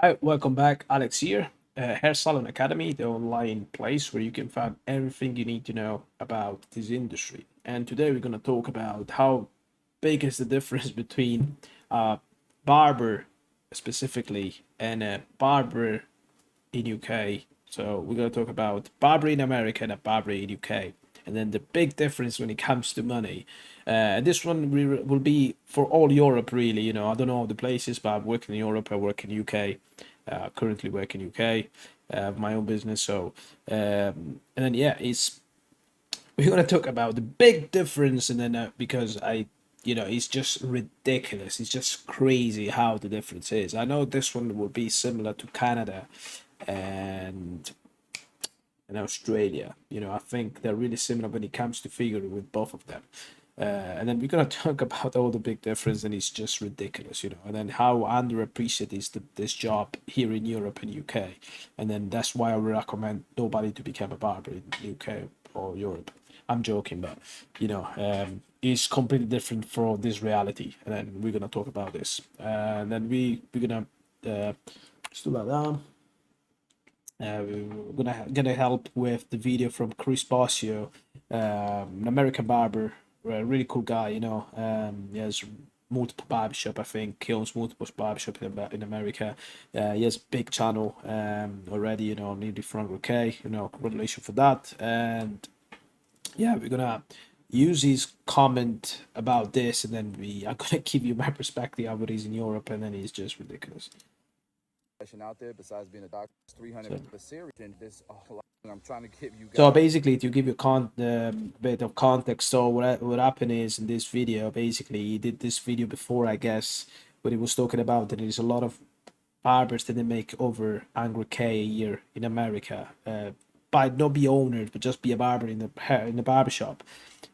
Hi, welcome back. Alex here. Hair Salon Academy, the online place where you can find everything you need to know about this industry. And today we're going to talk about how big is the difference between a barber specifically and a barber in UK. So we're going to talk about Barber in America and a Barber in UK, and then the big difference when it comes to money. This one will be for all Europe, really. I don't know the places, but I work in Europe. I work in UK. Currently work in UK. Have my own business. So and then yeah, it's we're gonna talk about the big difference, and then because it's just ridiculous. It's just crazy how the difference is. I know this one will be similar to Canada and Australia. I think they're really similar when it comes to figure with both of them. And then we're gonna talk about all the big difference, and it's just ridiculous. And then how underappreciated is this job here in Europe and UK, and then that's why I would recommend nobody to become a barber in UK or Europe. I'm joking, but it's completely different from this reality, and then we're gonna talk about this, and then we're gonna just do that down. We're gonna help with the video from Chris Bosio, an American barber, a really cool guy. He has multiple barbershop. I think he owns multiple barbershop in America. He has a big channel already. Nearly 400K. Congratulations for that. And yeah, we're gonna use his comment about this, and then we are gonna give you my perspective of what is in Europe, and then it's just ridiculous. Out there besides being a doctor. 300 So, the series and this I'm trying to give you So guys. basically, to give you bit of context, so what happened is in this video, basically, he did this video before, I guess, when he was talking about that there's a lot of barbers that they make over 100K a year in America, by not be owners, but just be a barber in the barbershop.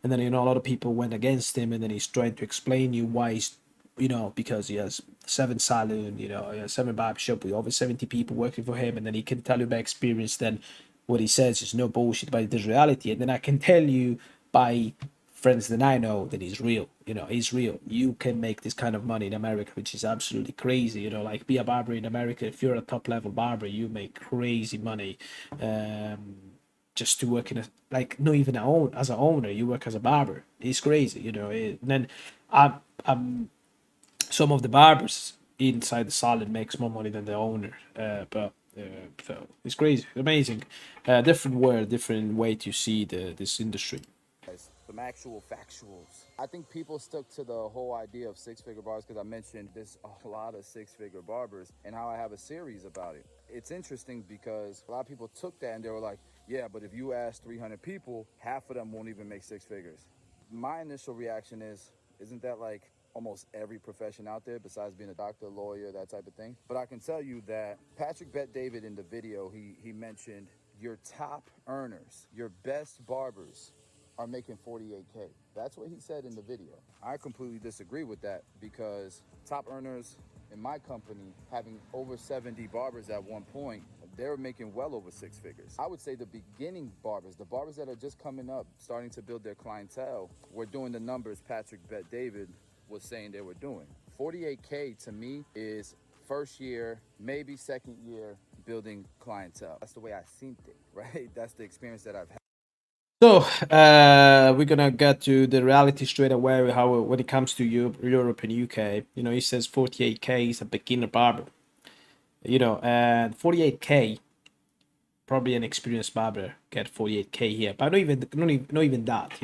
And then a lot of people went against him, and then he's trying to explain you why he's because he has 7 salon, he has 7 barbershop with over 70 people working for him, and then he can tell you by experience then what he says is no bullshit, but it is reality. And then I can tell you by friends that I know that he's real. He's real. You can make this kind of money in America, which is absolutely crazy. Like be a barber in America. If you're a top level barber, you make crazy money. Just to work in a like not even as an owner, you work as a barber. It's crazy. And then I'm some of the barbers inside the salon makes more money than the owner. But so it's crazy, amazing, different world, different way to see this industry. Some actual factuals. I think people stuck to the whole idea of six-figure barbers because I mentioned there's a lot of six-figure barbers and how I have a series about it. It's interesting because a lot of people took that and they were like, yeah, but if you ask 300 people, half of them won't even make six figures. My initial reaction is, isn't that like almost every profession out there besides being a doctor, lawyer, that type of thing? But I can tell you that Patrick Bet David in the video, he mentioned your top earners, your best barbers are making 48K. That's what he said in the video. I completely disagree with that because top earners in my company having over 70 barbers at one point, they were making well over six figures. I would say the beginning barbers, the barbers that are just coming up, starting to build their clientele, were doing the numbers Patrick Bet David was saying they were doing. 48K to me is first year, maybe second year building clientele. That's the way I seen it, right? That's the experience that I've had. So we're gonna get to the reality straight away. How when it comes to Europe and UK, he says 48K is a beginner barber. And 48K probably an experienced barber get 48K here, but not even that.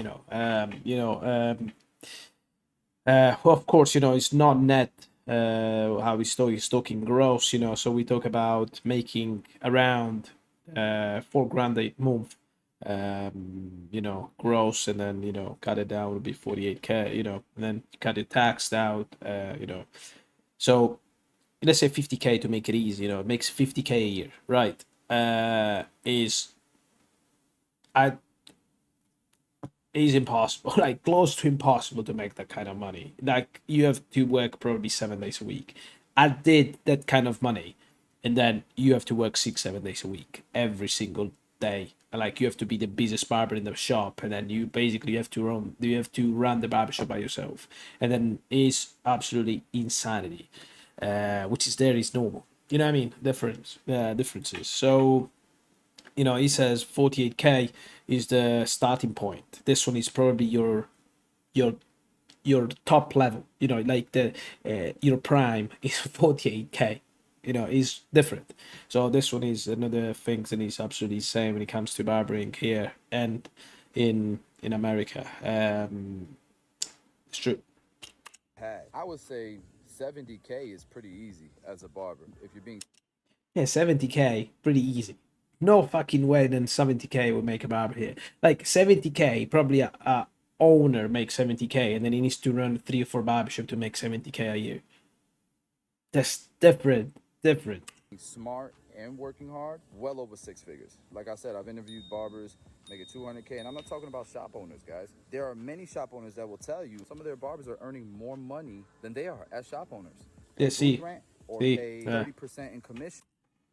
Well, of course, it's not net. How he's talking gross. So we talk about making around 4 grand a month. Gross, and then cut it down would be 48K. And then cut it taxed out. So let's say 50K to make it easy. It makes 50K a year, right? Is I is impossible, like close to impossible to make that kind of money. Like you have to work probably 7 days a week. I did that kind of money, and then you have to work 6, 7 days a week every single day. Like you have to be the busiest barber in the shop, and then you have to run the barbershop by yourself, and then it's absolutely insanity, which is normal. You know what I mean? Differences. So he says 48K is the starting point. This one is probably your your top level. Like the your prime is 48K. Is different. So this one is another thing that is absolutely same when it comes to barbering here and in America. It's true. I would say 70K is pretty easy as a barber if you're being. Yeah, 70K, pretty easy. No fucking way then 70K will make a barber here. Like 70K, probably a owner makes 70K and then he needs to run 3 or 4 barbershop to make 70K a year. That's different. Different. Smart and working hard, well over 6 figures. Like I said, I've interviewed barbers making 200K, and I'm not talking about shop owners, guys. There are many shop owners that will tell you some of their barbers are earning more money than they are as shop owners. Yeah, And booth see. rent or See. pay 30% in commission.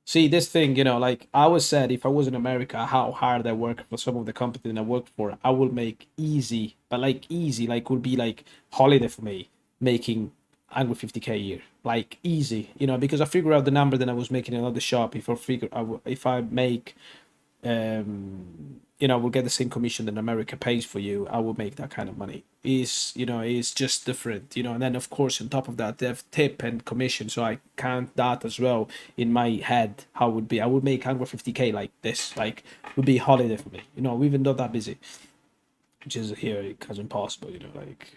See this thing, like I was said, if I was in America, how hard I work for some of the companies I work for, I will make easy, but like easy, like would be like holiday for me, making under 50K a year, like easy, because I figure out the number that I was making in another shop. If I make will get the same commission that America pays for you, I will make that kind of money. Is just different, and then of course on top of that they have tip and commission, so I count that as well in my head. How would be I would make 150K like this, like would be holiday for me. Even though that busy, which is here it's impossible. Like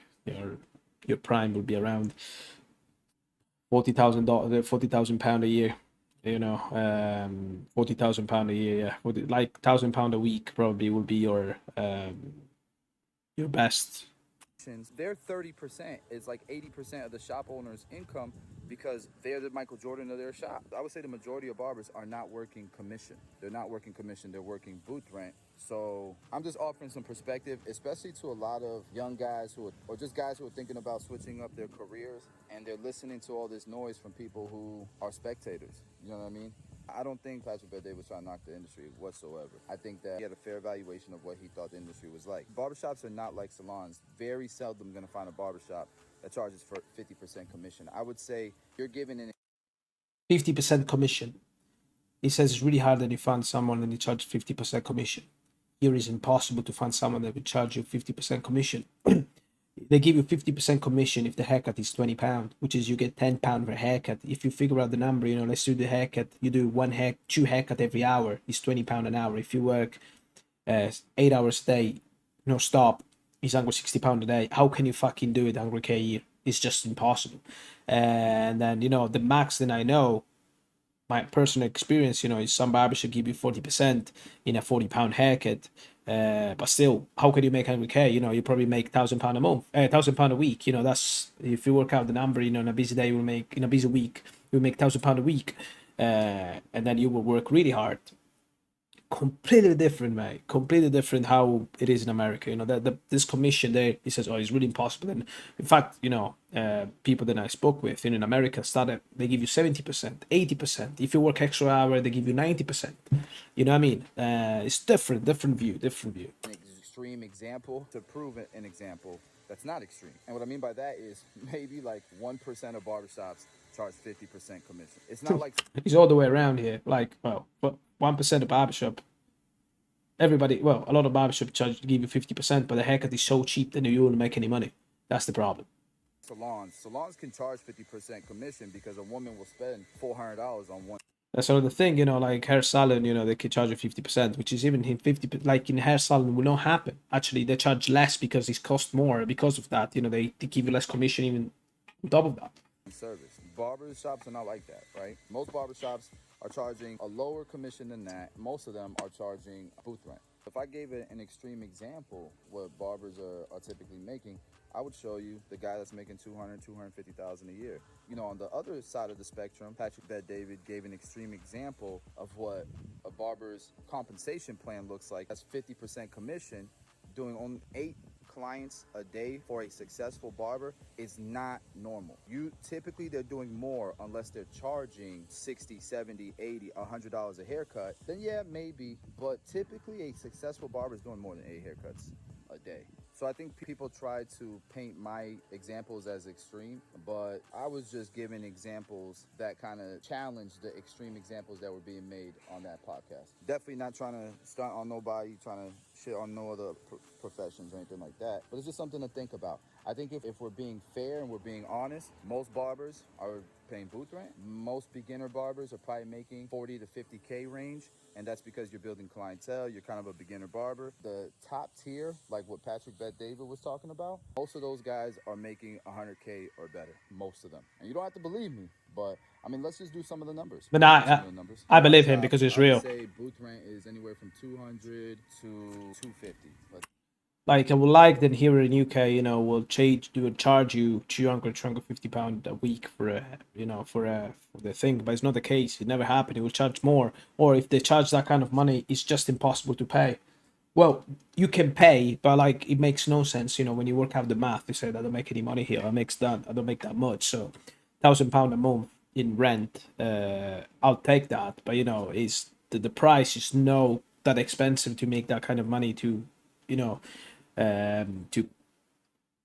your prime will be around $40,000, £40,000 a year. £40,000 a year. Yeah, like £1,000 a week probably will be your best. Their 30% is like 80% of the shop owner's income because they're the Michael Jordan of their shop. I would say the majority of barbers are not working commission. They're not working commission, they're working booth rent. So I'm just offering some perspective, especially to a lot of young guys or just guys who are thinking about switching up their careers and they're listening to all this noise from people who are spectators. You know what I mean? I don't think Patrick Bet was trying to knock the industry whatsoever. I think that he had a fair evaluation of what he thought the industry was like. Barbershops are not like salons. Very seldom going to find a barbershop that charges for 50% commission. I would say you're given an 50% commission. He says it's really hard that you find someone and you charge 50% commission. Here it's impossible to find someone that will charge you 50% commission. They give you 50% commission if the haircut is £20, which is you get £10 per haircut. If you figure out the number, let's do the haircut. You do two haircut every hour. It's £20 an hour. If you work 8 hours a day, no stop, it's £160 a day. How can you fucking do it 100K a year? It's just impossible. And then the max that I know, my personal experience, is some barbers should give you 40% in a £40 haircut. But still, how can you make 100K? You probably make £1,000 a month, £1,000 a week. That's if you work out the number. In a busy day, you will make in a busy week, you will make £1,000 a week, and then you will work really hard. Completely different, mate. Completely different how it is in America. That this commission there, he says, oh, it's really impossible. And in fact, people that I spoke with in America started, they give you 70%, 80%. If you work extra hour, they give you 90%. You know what I mean? It's different view. an extreme example to prove an example that's not extreme. And what I mean by that is maybe like 1% of barbershops charge 50% commission. It's not like It's all the way around here. Like, well, 1% of barbershop. Everybody, well, a lot of barbershop give you 50%, but the haircut is so cheap that you won't make any money. That's the problem. salons can charge 50% commission because a woman will spend $400 on one. That's another thing, like hair salon, they could charge you 50%, which is even in 50, like in hair salon will not happen. Actually, they charge less because it costs more because of that. They give you less commission even on top of that. Service. Barber shops are not like that, right? Most barber shops are charging a lower commission than that. Most of them are charging booth rent. If I gave an extreme example, what barbers are typically making, I would show you the guy that's making 250,000 a year. On the other side of the spectrum, Patrick Bet David gave an extreme example of what a barber's compensation plan looks like. That's 50% commission, doing on 8 clients a day for a successful barber is not normal. Typically they're doing more unless they're charging 60, 70, 80, $100 a haircut. Then yeah, maybe, but typically a successful barber is doing more than 8 haircuts a day. So I think people try to paint my examples as extreme, but I was just giving examples that kind of challenge the extreme examples that were being made on that podcast. Definitely not trying to stunt on nobody, trying to shit on no other professions or anything like that, but it's just something to think about. I think if we're being fair and we're being honest, most barbers are paying booth rent. Most beginner barbers are probably making 40 to 50K range, and that's because you're building clientele. You're kind of a beginner barber. The top tier, like what Patrick Bet David was talking about, most of those guys are making 100K or better. Most of them, and you don't have to believe me, but I mean, let's just do some of the numbers. But Let's do some of the numbers. I In my believe him shop, because it's I would real. say booth rent is anywhere from 200 to 250. Like I would like that here in UK, will charge you 250 pound a week for a for the thing, but it's not the case. It never happened. It will charge more, or if they charge that kind of money, it's just impossible to pay. Well, you can pay, but like it makes no sense. When you work out the math, you say that I don't make any money here. I don't make that much. So, £1,000 a month in rent, I'll take that. But is the price is no that expensive to make that kind of money to, you know, to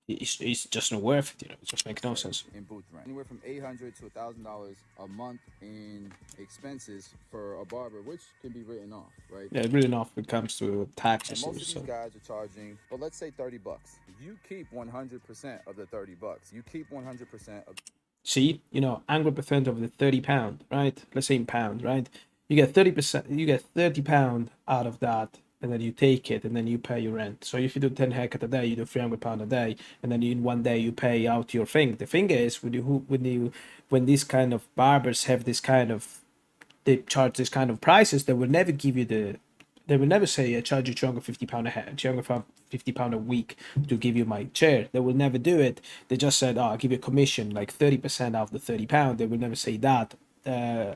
it's just not worth it. It just makes no sense. In booth rent, anywhere from $800 to $1,000 a month in expenses for a barber, which can be written off, right? Yeah, really enough when it comes to taxes. And most of So. these guys are charging, well, let's say $30. You keep 100% of the $30. You keep 100% of. See, 100% of the £30, right? Let's say in pounds, right? You get 30%. You get £30 out of that, and then you take it, and then you pay your rent. So if you do 10 haircut a day, you do £300 a day, and then in one day you pay out your thing. The thing is, when these kind of barbers have this kind of, they charge this kind of prices, they will never give you they will never say I charge you £250 a head, £250 a week to give you my chair. They will never do it. They just said, "Oh, I'll give you a commission, like 30% out of the £30." They will never say that.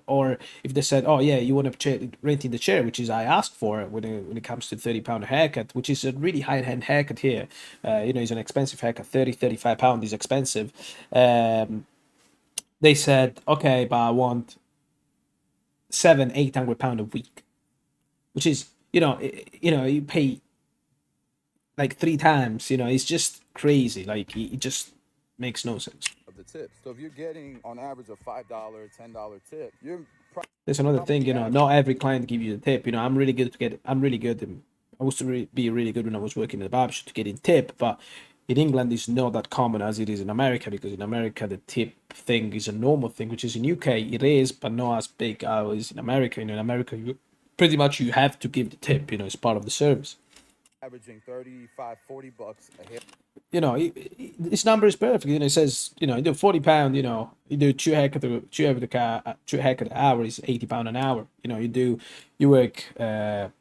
Or if they said, "Oh yeah, you want to renting the chair," which is I asked for when it comes to £30 a haircut, which is a really high end haircut here. It's an expensive haircut. £35 is expensive. They said, "Okay, but I want 700-800 pound a week," which is you pay like 3 times. It's just crazy. Like it just makes no sense. Of the tips. So if you're getting on average a $5, $10 tip, you're There's another thing. probably Not every client give you the tip. I'm really good to get. I'm really good. I used to be really good when I was working in the barbershop to get in tip, but in England it's not that common as it is in America, because in America the tip thing is a normal thing, which is in UK it is, but not as big as in America. In America, you pretty much you have to give the tip. It's part of the service. averaging 35, $40 a hair. This number is perfect. It says, you do £40. You do two haircut an hour is £80 an hour. You work. If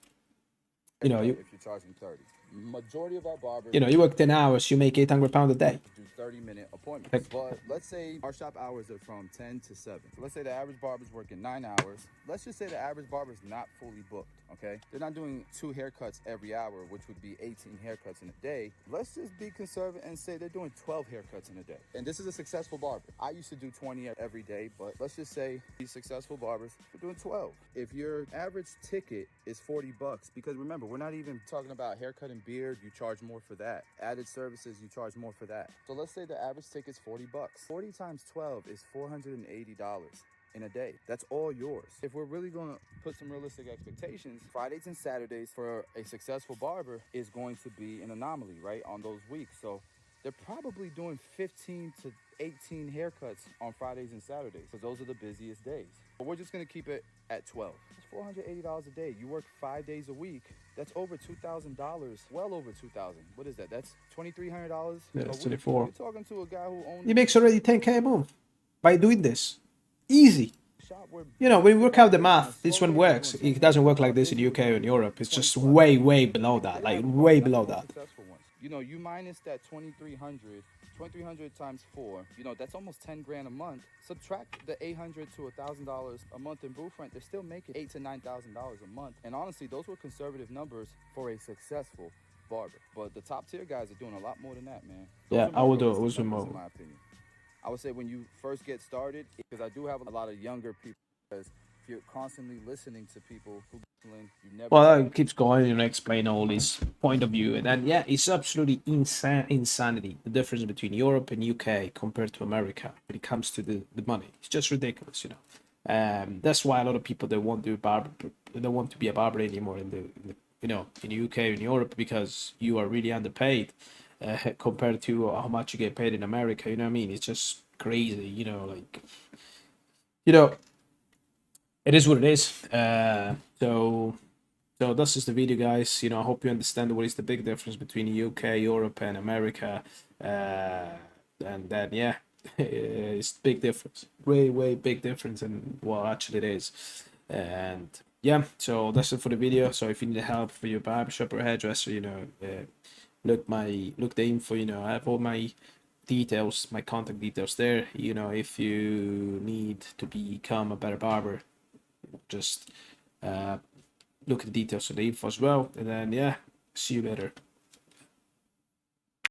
you're charging 30, majority of our barbers. You work 10 hours, you make £800 a day. Do 30-minute appointments. But let's say our shop hours are from 10 to 7. So let's say the average barber's working 9 hours. Let's just say the average barber's not fully booked, okay? They're not doing 2 haircuts every hour, which would be 18 haircuts in a day. Let's just be conservative and say they're doing 12 haircuts in a day. And this is a successful barber. I used to do 20 every day, but let's just say these successful barbers are doing 12. If your average ticket is $40, because remember, we're not even talking about haircut and beard, you charge more for that. Added services, you charge more for that. So let's say the average ticket's $40. 40 times 12 is $480 in a day. That's all yours. If we're really going to put some realistic expectations, Fridays and Saturdays for a successful barber is going to be an anomaly, right? On those weeks. So they're probably doing 15 to 18 haircuts on Fridays and Saturdays, because those are the busiest days. But we're just going to keep it at 12. It's $480 a day. You work 5 days a week. That's over $2,000. Well over $2,000. What is that? That's $2,300. Yeah, it's 24. You're talking to a guy who owns. He makes already 10K a month by doing this. Easy. When we work out the math, this one works. It doesn't work like this in UK or in Europe. It's just way, way below that. Like way below that. You minus that 2,300 times 4, that's almost 10 grand a month. Subtract the $800 to $1,000 a month in booth rent, they're still making $8,000 to $9,000 a month. And honestly, those were conservative numbers for a successful barber. But the top tier guys are doing a lot more than that, man. Yeah, I would do it. Also more. In my opinion, I would say when you first get started, because I do have a lot of younger people, because if you're constantly listening to people who you never. Well, it keeps going and explain all this point of view, and then yeah, it's absolutely insanity the difference between Europe and UK compared to America when it comes to the money. It's just ridiculous, you know. That's why a lot of people they won't do barber, they don't want to be a barber anymore in the you know in the UK in Europe because you are really underpaid compared to how much you get paid in America. You know what I mean? It's just crazy, you know, like you know it is what it is. So this is the video, guys. You know, I hope you understand what is the big difference between UK, Europe, and America. And then yeah, it's big difference, way big difference, and well, actually it is. And yeah, so that's it for the video. So if you need help for your barbershop or hairdresser, you know, look the info. You know, I have all my details, my contact details there. You know, if you need to become a better barber, just look at the details of the info as well. And then yeah, see you later.